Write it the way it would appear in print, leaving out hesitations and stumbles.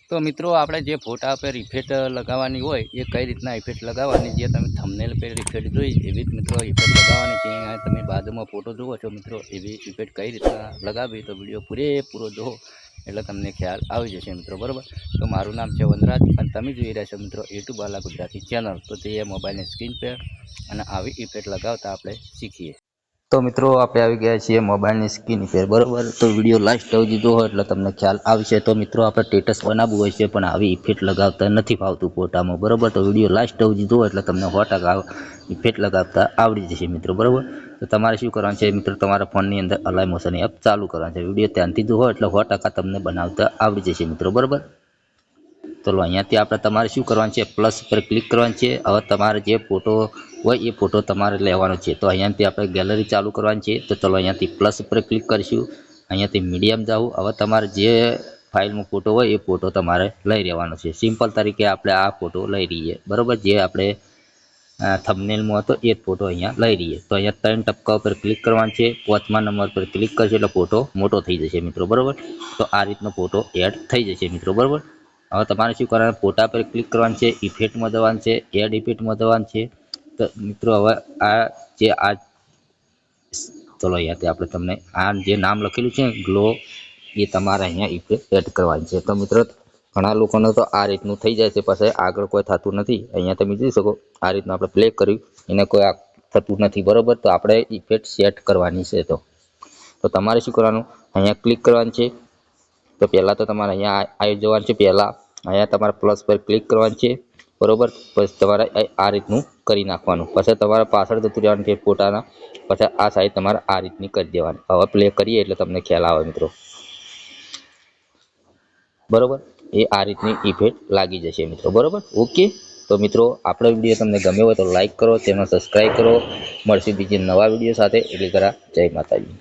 તો મિત્રો આપણે જે ફોટા પર ઇફેક્ટ લગાવવાની હોય એ કઈ રીતના ઇફેક્ટ લગાવવાની, જે તમે થંબનેલ પર ઇફેક્ટ જોઈ એવી જ મિત્રો ઇફેક્ટ લગાવવાની છે. અહીંયા તમે બાજુમાં ફોટો જુઓ છો મિત્રો, એવી ઇફેક્ટ કઈ રીતના લગાવવી તો વિડીયો પૂરેપૂરો જુઓ એટલે તમને ખ્યાલ આવી જશે મિત્રો, બરાબર. તો મારું નામ છે વનરાજ અને તમે જોઈ રહ્યા છો મિત્રો યુટ્યુબ વાલા ગુજરાતી ચેનલ. તો તે મોબાઈલની સ્ક્રીન પર અને આવી ઇફેક્ટ લગાવતા આપણે શીખીએ. તો મિત્રો આપણે આવી ગયા છીએ મોબાઈલની સ્ક્રીન પર, બરાબર. તો વિડીયો લાસ્ટ સુધી જોવો એટલે તમને ખ્યાલ આવશે. તો મિત્રો આપણે સ્ટેટસ બનાવવું હોય છે પણ આવી ઇફેક્ટ લગાવતા નથી ફાવતું ફોટામાં, બરાબર. તો વિડીયો લાસ્ટ સુધી જોવો એટલે તમને 100% ઇફેક્ટ લગાવતા આવડી જશે મિત્રો, બરાબર. તો તમારે શું કરવાનું છે મિત્રો, તમારા ફોનની અંદર અલાઈ મોશન એપ ચાલુ કરવાનું છે. વિડીયો ધ્યાનથી જોવો એટલે 100% તમને બનાવતા આવડી જશે મિત્રો, બરાબર. ચલો અહીંયાથી આપણે તમારે શું કરવાનું છે, પ્લસ પર ક્લિક કરવાનું છે. હવે તમારે જે ફોટો હોય એ ફોટો તમારે લેવાનો છે. તો અહીંયાથી આપણે ગેલેરી ચાલુ કરવાની છે. તો ચલો અહીંયાથી પ્લસ પર ક્લિક કરીશું. અહીંયાથી મીડિયમ જાવું. હવે તમારે જે ફાઇલમાં ફોટો હોય એ ફોટો તમારે લઈ રહેવાનો છે. સિમ્પલ તરીકે આપણે આ ફોટો લઈ રહીએ, બરાબર. જે આપણે થંબનેલમાં હતો એ જ ફોટો અહીંયા લઈ રહીએ. તો અહીંયા 3 ટપકા ઉપર ક્લિક કરવાનું છે. 5મા નંબર પર ક્લિક કરશો એટલે ફોટો મોટો થઈ જશે મિત્રો, બરાબર. તો આ રીતનો ફોટો એડ થઈ જશે મિત્રો, બરાબર. હવે તમારે શું કરવાનું, ફોટા પર ક્લિક કરવાનું છે, ઇફેક્ટમાં જવાનું છે, એડ ઇફેક્ટમાં જવાનું છે. તો મિત્રો હવે ચલો અહીંયાથી આપણે તમને આ જે નામ લખેલું છે ગ્લો, એ તમારે અહીંયા ઇફેક્ટ એડ કરવાની છે. તો મિત્રો ઘણા લોકોને તો આ રીતનું થઈ જાય છે, પછી આગળ કોઈ થતું નથી. અહીંયા તમે જોઈ શકો આ રીતનું આપણે પ્લે કર્યું એને કોઈ થતું નથી, બરાબર. તો આપણે ઇફેક્ટ સેટ કરવાની છે. તો તમારે શું કરવાનું, અહીંયા ક્લિક કરવાનું છે. તો પહેલાં તો તમારે અહીંયા આવી જવાનું છે. પહેલાં અહીંયા તમારે પ્લસ પર ક્લિક કરવાનું છે, બરાબર. પછી તમારે આ રીતનું કરી નાખવાનું. પછી તમારે પાછળ જતું રહેવાનું છે ફોટાના. પછી આ સાઈડ તમારે આ રીતની કરી દેવાની. હવે પ્લે કરીએ એટલે તમને ખ્યાલ આવે મિત્રો, બરાબર. એ આ રીતની ઇફેક્ટ લાગી જશે મિત્રો, બરાબર. ઓકે. તો મિત્રો આપણો વિડીયો તમને ગમ્યો હોય તો લાઈક કરો, ચેનલ સબસ્ક્રાઈબ કરો. મળશે બીજી નવા વિડીયો સાથે. એટલે જય માતાજી.